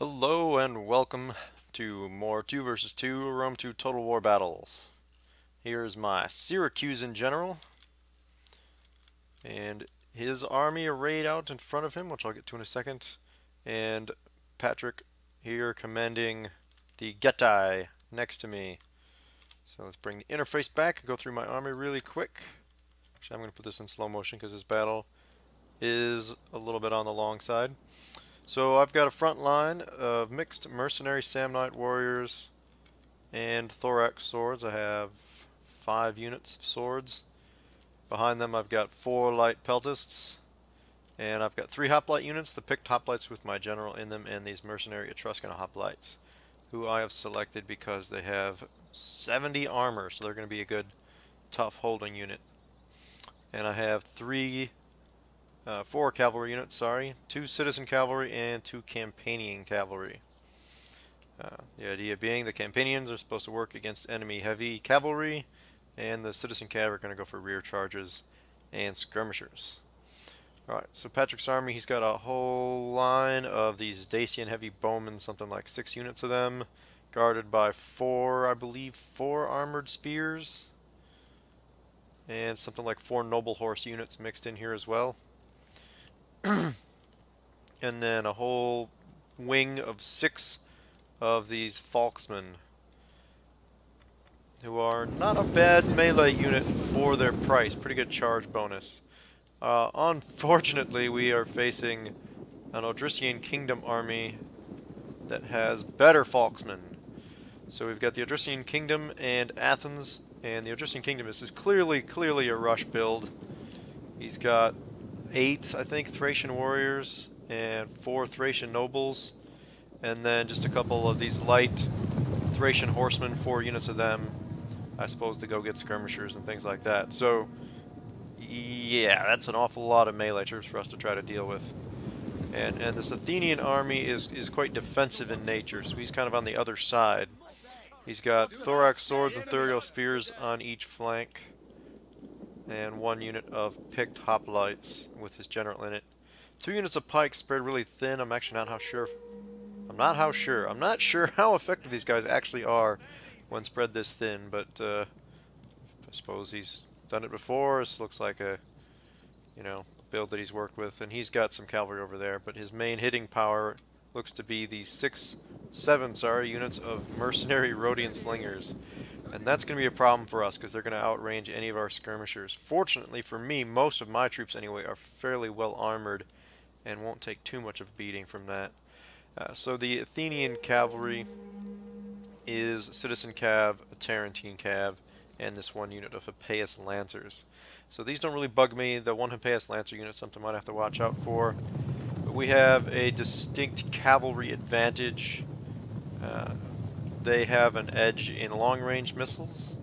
Hello and welcome to more 2 versus 2 Rome 2 Total War battles. Here's my Syracusan general and his army arrayed out in front of him, which I'll get to in a second, and Patrick here commanding the Getae next to me. So let's bring the interface back and go through my army really quick. Actually, I'm going to put this in slow motion because this battle is a little bit on the long side. So I've got a front line of mixed mercenary Samnite warriors and thorax swords. I have 5 units of swords. Behind them I've got 4 light peltists, and I've got 3 hoplite units, the picked hoplites with my general in them, and these mercenary Etruscan hoplites, who I have selected because they have 70 armor, so they're going to be a good tough holding unit. And I have 4 cavalry units, 2 citizen cavalry and 2 Campanian cavalry. The idea being the Campanians are supposed to work against enemy heavy cavalry, and the citizen cav are going to go for rear charges and skirmishers. Alright, so Patrick's army, he's got a whole line of these Dacian heavy bowmen, something like 6 units of them, guarded by 4, I believe, 4 armored spears, and something like 4 noble horse units mixed in here as well. And then a whole wing of 6 of these Falksmen, who are not a bad melee unit for their price. Pretty good charge bonus. Unfortunately, we are facing an Odrysian kingdom army that has better Falksmen. So we've got the Odrysian kingdom and Athens, and the Odrysian kingdom is clearly a rush build. He's got 8, I think, Thracian warriors and 4 Thracian nobles, and then just a couple of these light Thracian horsemen, 4 units of them, I suppose, to go get skirmishers and things like that. So yeah, that's an awful lot of melee troops for us to try to deal with. And this Athenian army is quite defensive in nature, so he's kind of on the other side. He's got thorax swords and thurial spears on each flank, and 1 unit of picked hoplites with his general in it. 2 units of pikes spread really thin. I'm actually not sure how effective these guys actually are when spread this thin, but I suppose he's done it before. This looks like a, build that he's worked with, and he's got some cavalry over there, but his main hitting power looks to be these 7 units of mercenary Rhodian slingers. And that's going to be a problem for us because they're going to outrange any of our skirmishers. Fortunately for me, most of my troops anyway are fairly well armored and won't take too much of a beating from that. So the Athenian cavalry is Citizen Cav, a Tarentine Cav, and this 1 unit of Hippeus Lancers. So these don't really bug me. The 1 Hippeus Lancer unit is something I might have to watch out for. But we have a distinct cavalry advantage. They have an edge in long-range missiles,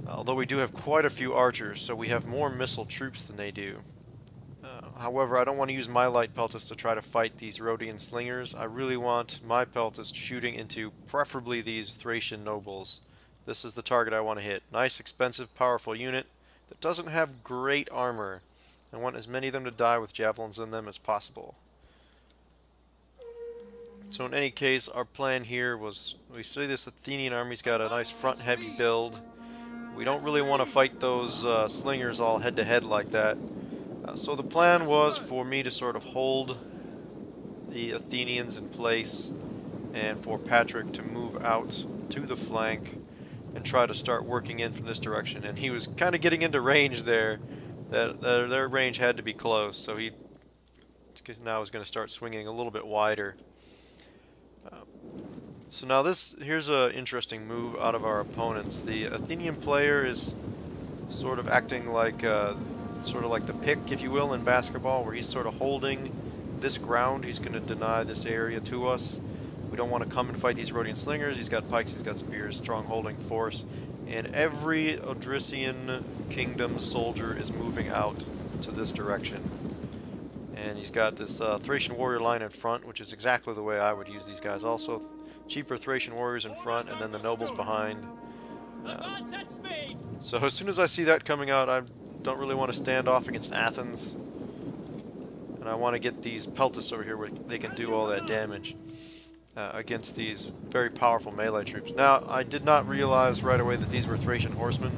although we do have quite a few archers, so we have more missile troops than they do. However, I don't want to use my light peltists to try to fight these Rhodian slingers. I really want my peltists shooting into preferably these Thracian nobles. This is the target I want to hit. Nice, expensive, powerful unit that doesn't have great armor. I want as many of them to die with javelins in them as possible. So in any case, our plan here was, we see this Athenian army's got a nice front-heavy build. We don't really want to fight those slingers all head-to-head like that. So the plan was for me to sort of hold the Athenians in place and for Patrick to move out to the flank and try to start working in from this direction. And he was kind of getting into range there. Their range had to be close, so he now is going to start swinging a little bit wider. So now here's an interesting move out of our opponents. The Athenian player is sort of acting like the pick, if you will, in basketball, where he's sort of holding this ground. He's going to deny this area to us. We don't want to come and fight these Rhodian slingers. He's got pikes, he's got spears, strong holding force, and every Odrysian kingdom soldier is moving out to this direction. And he's got this Thracian warrior line in front, which is exactly the way I would use these guys. Also, cheaper Thracian warriors in front, and then the nobles behind. So as soon as I see that coming out, I don't really want to stand off against Athens. And I want to get these peltasts over here where they can do all that damage against these very powerful melee troops. Now, I did not realize right away that these were Thracian horsemen.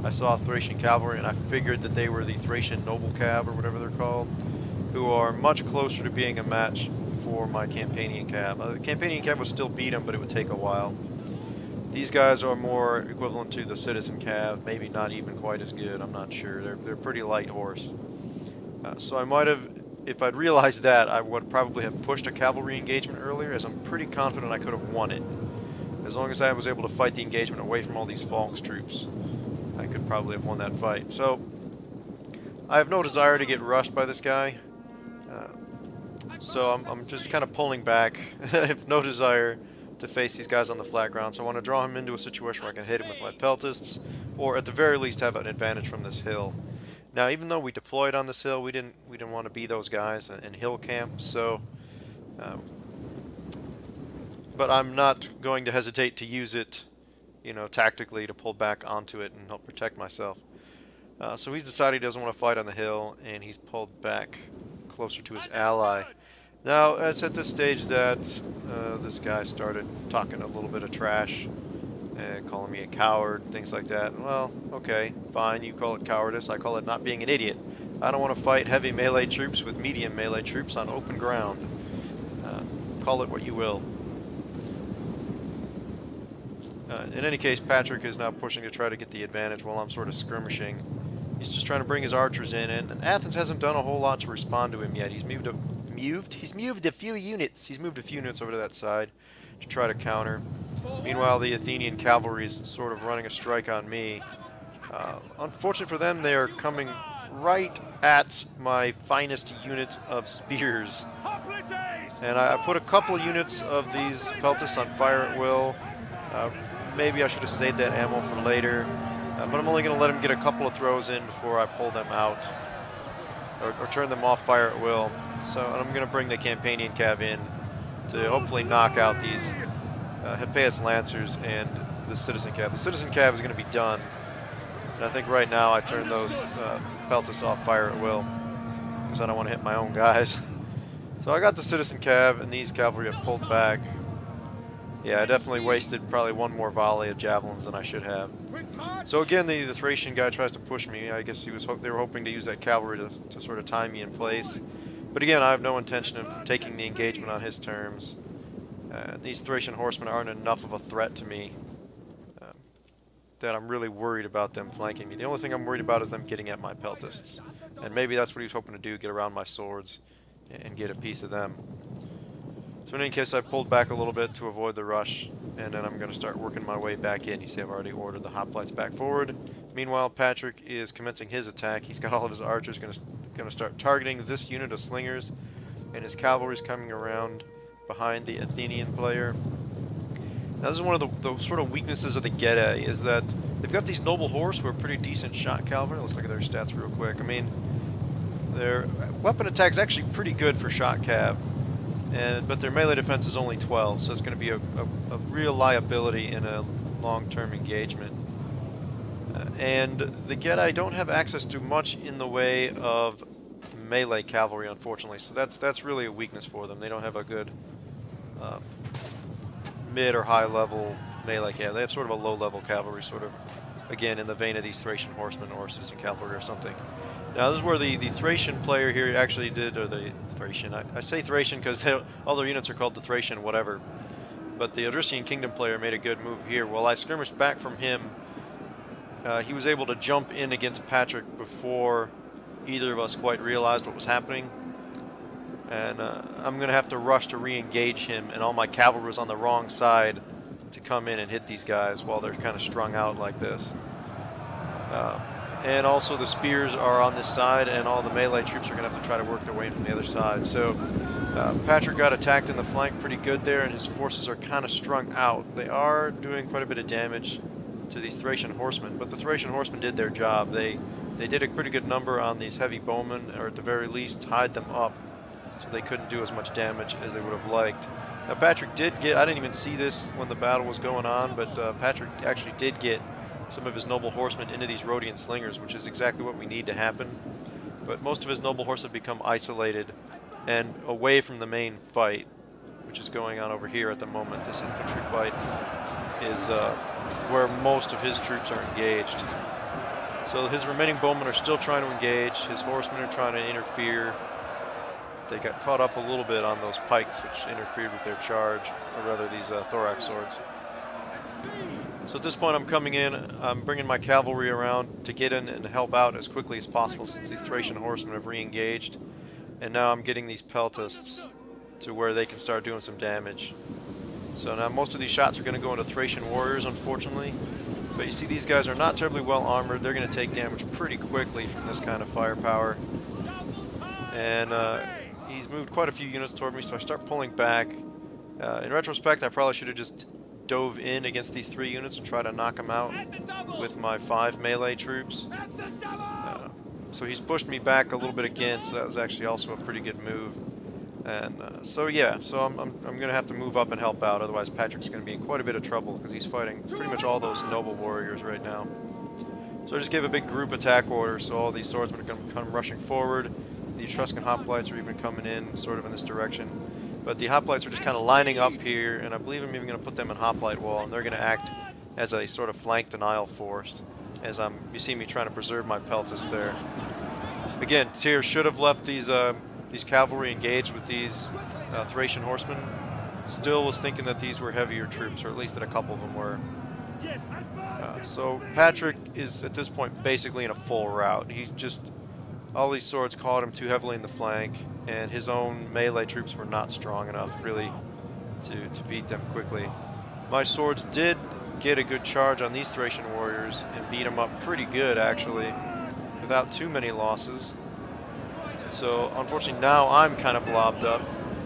I saw Thracian cavalry, and I figured that they were the Thracian noble cav, or whatever they're called, who are much closer to being a match for my Campanian cav. The Campanian cav would still beat them, but it would take a while. These guys are more equivalent to the citizen cav, maybe not even quite as good, I'm not sure. They're pretty light horse. So I might have, if I'd realized that, I would probably have pushed a cavalry engagement earlier, as I'm pretty confident I could have won it. As long as I was able to fight the engagement away from all these Falks troops, I could probably have won that fight. So, I have no desire to get rushed by this guy. So I'm just kind of pulling back. I have no desire to face these guys on the flat ground, so I want to draw him into a situation where I can hit him with my peltasts, or at the very least have an advantage from this hill. Now, even though we deployed on this hill, we didn't want to be those guys in hill camp. So, but I'm not going to hesitate to use it, you know, tactically to pull back onto it and help protect myself. So he's decided he doesn't want to fight on the hill, and he's pulled back closer to his ally. Now, it's at this stage that this guy started talking a little bit of trash, calling me a coward, things like that. Well, okay, fine, you call it cowardice, I call it not being an idiot. I don't want to fight heavy melee troops with medium melee troops on open ground. Call it what you will. In any case, Patrick is now pushing to try to get the advantage while I'm sort of skirmishing. He's just trying to bring his archers in, and Athens hasn't done a whole lot to respond to him yet. He's moved a few units. He's moved a few units over to that side to try to counter. Meanwhile, the Athenian cavalry is sort of running a strike on me. Unfortunate for them, they are coming right at my finest unit of spears. And I put a couple units of these peltasts on fire at will. Maybe I should have saved that ammo for later. But I'm only going to let him get a couple of throws in before I pull them out. Or turn them off fire at will. So I'm going to bring the Campanian cav in to hopefully knock out these Hippeus Lancers and the Citizen Cav. The Citizen Cav is going to be done. And I think right now I turn those peltasts off fire at will, because I don't want to hit my own guys. So I got the Citizen Cav, and these cavalry have pulled back. Yeah, I definitely wasted probably one more volley of javelins than I should have. So again, the Thracian guy tries to push me. I guess they were hoping to use that cavalry to sort of tie me in place. But again, I have no intention of taking the engagement on his terms. These Thracian horsemen aren't enough of a threat to me that I'm really worried about them flanking me. The only thing I'm worried about is them getting at my peltasts. And maybe that's what he was hoping to do, get around my swords and get a piece of them. So in any case, I pulled back a little bit to avoid the rush, and then I'm going to start working my way back in. You see I've already ordered the hoplites back forward. Meanwhile, Patrick is commencing his attack. He's got all of his archers going to start targeting this unit of slingers, and his cavalry's coming around behind the Athenian player. Now, this is one of the sort of weaknesses of the Getae, is that they've got these noble horse who are pretty decent shot cavalry. Let's look at their stats real quick. I mean, their weapon attack is actually pretty good for shot cav, but their melee defense is only 12, so it's going to be a real liability in a long-term engagement. And the Getae don't have access to much in the way of melee cavalry, unfortunately, so that's really a weakness for them. They don't have a good mid or high level melee cavalry. They have sort of a low level cavalry, sort of, again, in the vein of these Thracian horsemen or citizen cavalry or something. Now this is where the Thracian player here actually did, or the Thracian, I say Thracian because all their units are called the Thracian whatever, but the Odrysian kingdom player made a good move here. While I skirmished back from him, he was able to jump in against Patrick before either of us quite realized what was happening. And I'm going to have to rush to re-engage him, and all my cavalry was on the wrong side to come in and hit these guys while they're kind of strung out like this. And also the spears are on this side, and all the melee troops are going to have to try to work their way in from the other side. So Patrick got attacked in the flank pretty good there, and his forces are kind of strung out. They are doing quite a bit of damage to these Thracian horsemen, but the Thracian horsemen did their job. They did a pretty good number on these heavy bowmen, or at the very least tied them up, so they couldn't do as much damage as they would have liked. Now Patrick did get, I didn't even see this when the battle was going on, but Patrick actually did get some of his noble horsemen into these Rhodian slingers, which is exactly what we need to happen. But most of his noble horse have become isolated and away from the main fight, which is going on over here at the moment. This infantry fight is where most of his troops are engaged. So his remaining bowmen are still trying to engage. His horsemen are trying to interfere. They got caught up a little bit on those pikes, which interfered with their charge, or rather these thorax swords. So at this point I'm coming in, I'm bringing my cavalry around to get in and help out as quickly as possible since these Thracian horsemen have re-engaged. And now I'm getting these peltasts to where they can start doing some damage. So now most of these shots are going to go into Thracian warriors, unfortunately. But you see these guys are not terribly well armored. They're going to take damage pretty quickly from this kind of firepower. And he's moved quite a few units toward me, so I start pulling back. In retrospect, I probably should have just dove in against these 3 units and try to knock them out with my 5 melee troops. So he's pushed me back a little bit again, so that was actually also a pretty good move. And so yeah, so I'm going to have to move up and help out, otherwise Patrick's going to be in quite a bit of trouble because he's fighting pretty much all those noble warriors right now. So I just gave a big group attack order, so all these swordsmen are going to come rushing forward. The Etruscan hoplites are even coming in, sort of in this direction. But the hoplites are just kind of lining up here, and I believe I'm even going to put them in hoplite wall, and they're going to act as a sort of flank denial force, as you see me trying to preserve my peltasts there. Again, Tyr should have left these cavalry engaged with these Thracian horsemen. Still was thinking that these were heavier troops, or at least that a couple of them were. So Patrick is at this point basically in a full rout. He's just, all these swords caught him too heavily in the flank, and his own melee troops were not strong enough really to beat them quickly. My swords did get a good charge on these Thracian warriors and beat them up pretty good actually, without too many losses. So unfortunately now I'm kind of blobbed up,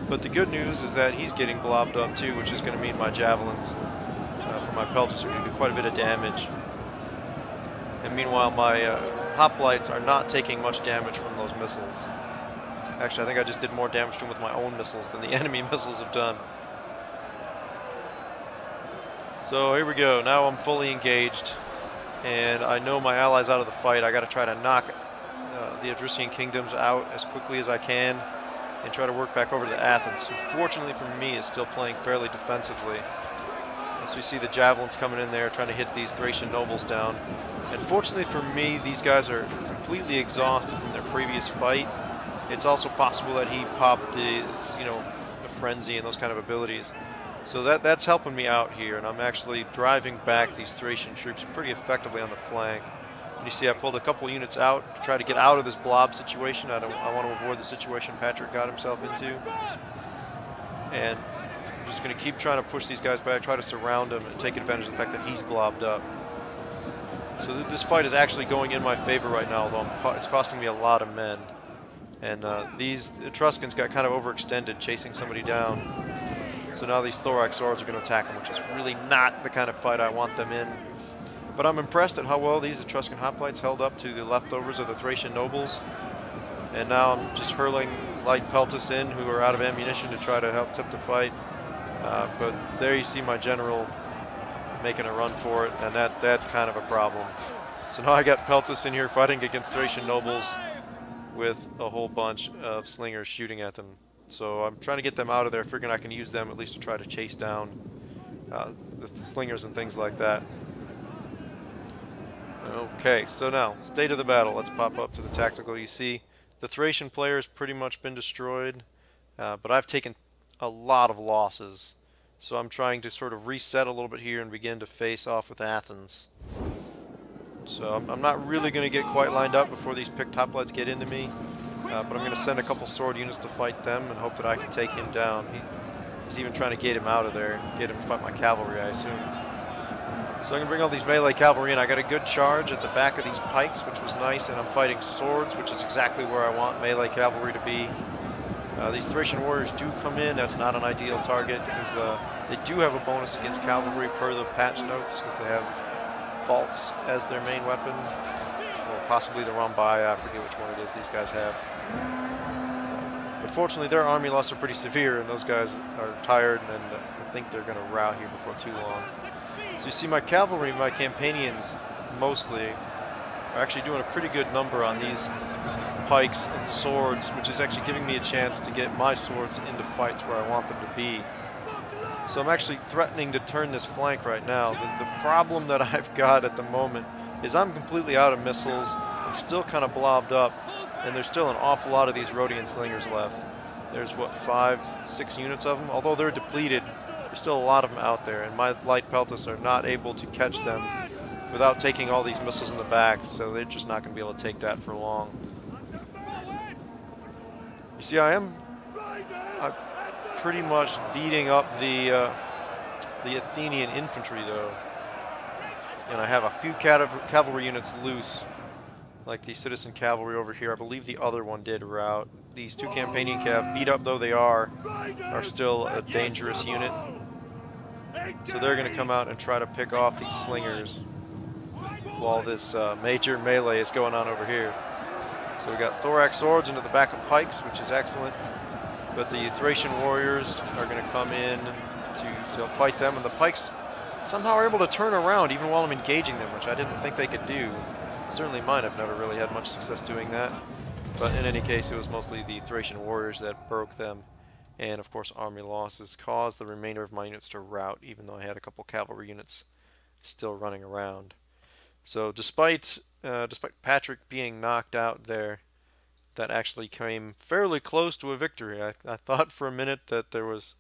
but the good news is that he's getting blobbed up too, which is going to mean my javelins for my peltasts are going to do quite a bit of damage. And meanwhile my hoplites are not taking much damage from those missiles. Actually, I think I just did more damage to them with my own missiles than the enemy missiles have done. So here we go. Now I'm fully engaged, and I know my allies out of the fight. I got to try to knock the Odrysian kingdoms out as quickly as I can and try to work back over to Athens, who fortunately for me is still playing fairly defensively. So you see the javelins coming in there trying to hit these Thracian nobles down. And fortunately for me, these guys are completely exhausted from their previous fight. It's also possible that he popped the frenzy and those kind of abilities. So that's helping me out here, and I'm actually driving back these Thracian troops pretty effectively on the flank. And you see I pulled a couple units out to try to get out of this blob situation. I want to avoid the situation Patrick got himself into. And I'm just going to keep trying to push these guys back, try to surround him and take advantage of the fact that he's blobbed up. So this fight is actually going in my favor right now, although it's costing me a lot of men. And these Etruscans got kind of overextended chasing somebody down. So now these thorax swords are going to attack them, which is really not the kind of fight I want them in. But I'm impressed at how well these Etruscan hoplites held up to the leftovers of the Thracian nobles. And now I'm just hurling light peltasts in who are out of ammunition to try to help tip the fight. But there you see my general making a run for it, and that's kind of a problem. So now I got peltasts in here fighting against Thracian nobles with a whole bunch of slingers shooting at them. So I'm trying to get them out of there, figuring I can use them at least to try to chase down the slingers and things like that. Okay, so now, state of the battle. Let's pop up to the tactical. You see the Thracian player has pretty much been destroyed, but I've taken a lot of losses. So I'm trying to sort of reset a little bit here and begin to face off with Athens. So I'm not really going to get quite lined up before these picked hoplites get into me. But I'm going to send a couple sword units to fight them and hope that I can take him down. He's even trying to get him out of there, get him to fight my cavalry, I assume. So I'm going to bring all these melee cavalry in. I got a good charge at the back of these pikes, which was nice, and I'm fighting swords, which is exactly where I want melee cavalry to be. These Thracian warriors do come in. That's not an ideal target because they do have a bonus against cavalry per the patch notes because they have Falks as their main weapon, or possibly the Rambai. I forget which one it is these guys have. But fortunately, their army loss are pretty severe, and those guys are tired, and I think they're going to rout here before too long. So you see my cavalry, my Campanians mostly, are actually doing a pretty good number on these pikes and swords, which is actually giving me a chance to get my swords into fights where I want them to be. So I'm actually threatening to turn this flank right now. The problem that I've got at the moment is I'm completely out of missiles. I'm still kind of blobbed up, and there's still an awful lot of these Rhodian slingers left. There's, what, 5, 6 units of them? Although they're depleted, there's still a lot of them out there, and my light peltists are not able to catch them without taking all these missiles in the back, so they're just not going to be able to take that for long. You see, I'm pretty much beating up the Athenian infantry, though. And I have a few cavalry units loose, like the citizen cavalry over here. I believe the other one did rout. These 2 campaigning cav, beat up though they are still a dangerous unit. So they're going to come out and try to pick off these slingers while this major melee is going on over here. So we got thorax swords into the back of pikes, which is excellent. But the Thracian warriors are going to come in to fight them, and the pikes somehow are able to turn around even while I'm engaging them, which I didn't think they could do. Certainly mine have never really had much success doing that. But in any case, it was mostly the Thracian warriors that broke them. And of course, army losses caused the remainder of my units to rout, even though I had a couple cavalry units still running around. So despite Patrick being knocked out there, that actually came fairly close to a victory. I thought for a minute that there was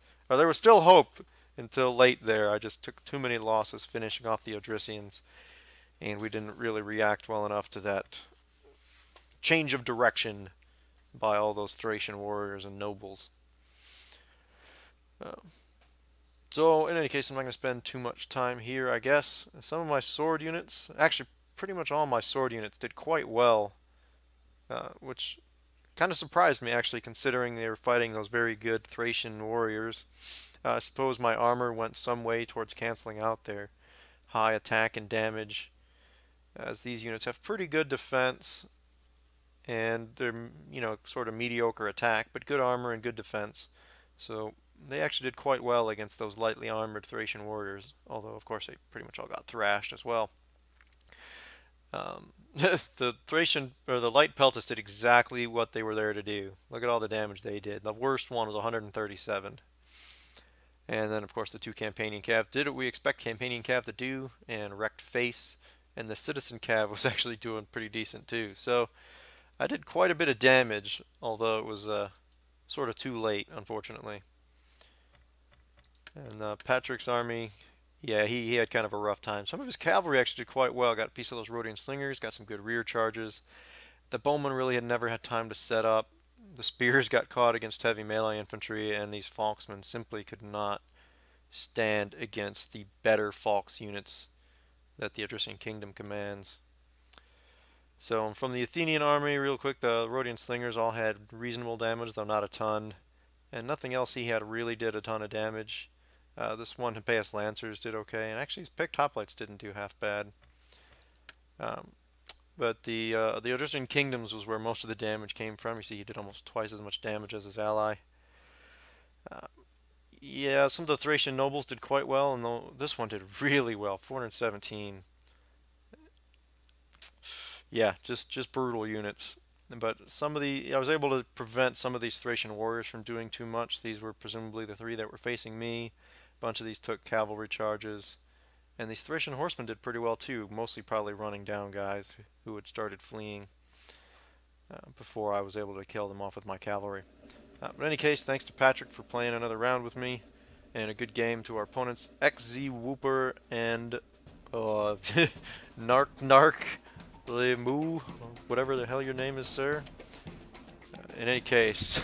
still hope until late there. I just took too many losses finishing off the Odrysians, and we didn't really react well enough to that change of direction by all those Thracian warriors and nobles. So in any case, I'm not going to spend too much time here, I guess. Some of my sword units, actually pretty much all my sword units, did quite well, which kind of surprised me, actually, considering they were fighting those very good Thracian warriors. I suppose my armor went some way towards canceling out their high attack and damage, as these units have pretty good defense, and they're, you know, sort of mediocre attack, but good armor and good defense. So they actually did quite well against those lightly armored Thracian warriors, although of course they pretty much all got thrashed as well. The Thracian, or the light peltists, did exactly what they were there to do. Look at all the damage they did. The worst one was 137. And then of course the 2 campaigning cav did what we expect campaigning cav to do, and wrecked face. And the citizen cav was actually doing pretty decent too. So I did quite a bit of damage, although it was sort of too late, unfortunately. And Patrick's army, yeah, he had kind of a rough time. Some of his cavalry actually did quite well. Got a piece of those Rhodian slingers, got some good rear charges. The bowmen really had never had time to set up. The spears got caught against heavy melee infantry, and these falksmen simply could not stand against the better falks units that the Odrysian kingdom commands. So from the Athenian army, real quick, the Rhodian slingers all had reasonable damage, though not a ton. And nothing else he had really did a ton of damage. This one, Hippeus Lancers, did okay, and actually his picked hoplites didn't do half bad. But the Odrysian kingdoms was where most of the damage came from. You see, he did almost twice as much damage as his ally. Yeah, some of the Thracian nobles did quite well, and this one did really well, 417. Yeah, just brutal units. But I was able to prevent some of these Thracian warriors from doing too much. These were presumably the 3 that were facing me. A bunch of these took cavalry charges. And these Thracian horsemen did pretty well too, mostly probably running down guys who had started fleeing before I was able to kill them off with my cavalry. But in any case, thanks to Patrick for playing another round with me, and a good game to our opponents, XZ Whooper and Nark Lemu, whatever the hell your name is, sir. In any case,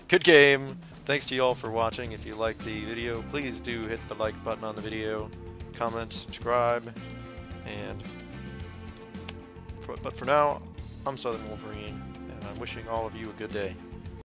good game. Thanks to you all for watching. If you liked the video, please do hit the like button on the video, comment, subscribe, and but for now, I'm Southern Wolverine, and I'm wishing all of you a good day.